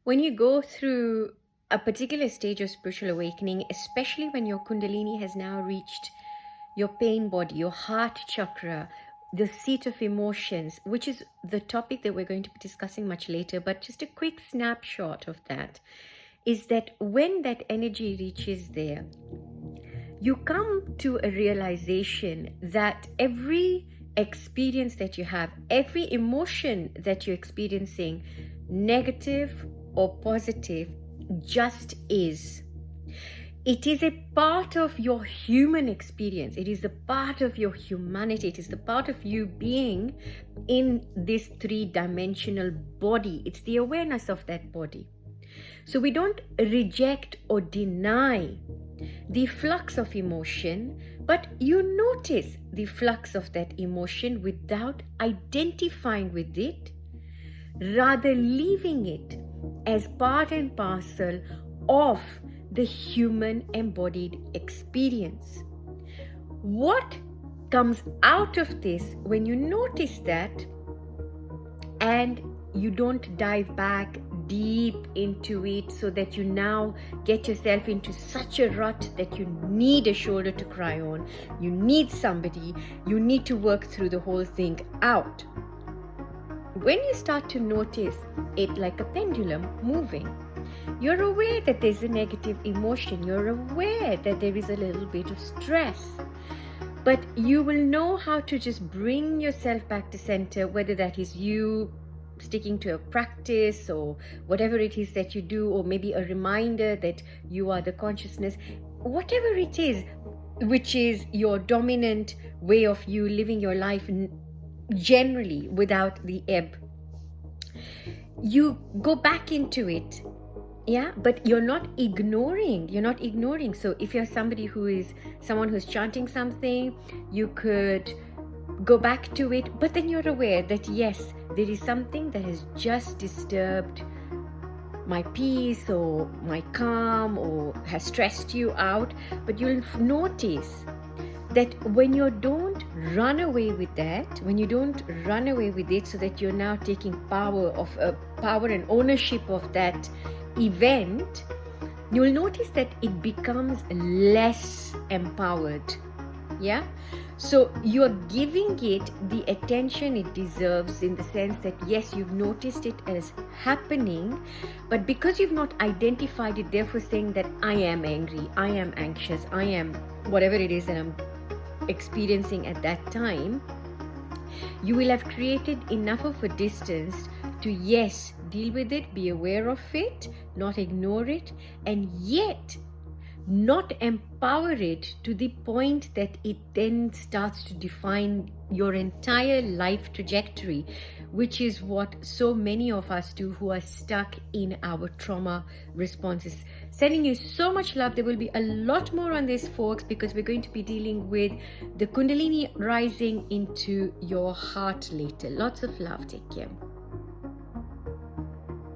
When you go through a particular stage of spiritual awakening, especially when your Kundalini has now reached your pain body, your heart chakra, the seat of emotions, which is the topic that we're going to be discussing much later, but just a quick snapshot of that is that when that energy reaches there, you come to a realization that every experience that you have, every emotion that you're experiencing, negative or positive, just is. It is a part of your human experience. It is the part of your humanity. It is the part of you being in this three-dimensional body. It's the awareness of that body. So we don't reject or deny the flux of emotion, but you notice the flux of that emotion without identifying with it, rather leaving it as part and parcel of the human embodied experience. What comes out of this when you notice that and you don't dive back deep into it so that you now get yourself into such a rut that you need a shoulder to cry on, you need somebody, you need to work through the whole thing out. When you start to notice it like a pendulum moving, you're aware that there's a negative emotion, you're aware that there is a little bit of stress, but you will know how to just bring yourself back to center, whether that is you sticking to a practice or whatever it is that you do, or maybe a reminder that you are the consciousness, whatever it is, which is your dominant way of you living your life generally without the ebb. You go back into it, yeah, but you're not ignoring. So if you're someone who's chanting something, you could go back to it, but then you're aware that yes, there is something that has just disturbed my peace or my calm or has stressed you out. But you'll notice that when you don't run away with that, when you don't run away with it so that you're now taking power and ownership of that event, you'll notice that it becomes less empowered. Yeah, so you're giving it the attention it deserves, in the sense that yes, you've noticed it as happening, but because you've not identified it, therefore saying that I am angry, I am anxious, I am whatever it is that I'm experiencing at that time, you will have created enough of a distance to yes, deal with it, be aware of it, not ignore it, and yet not empower it to the point that it then starts to define your entire life trajectory, which is what so many of us do who are stuck in our trauma responses. Sending you so much love. There will be a lot more on this, folks, because we're going to be dealing with the Kundalini rising into your heart later. Lots of love. Take care.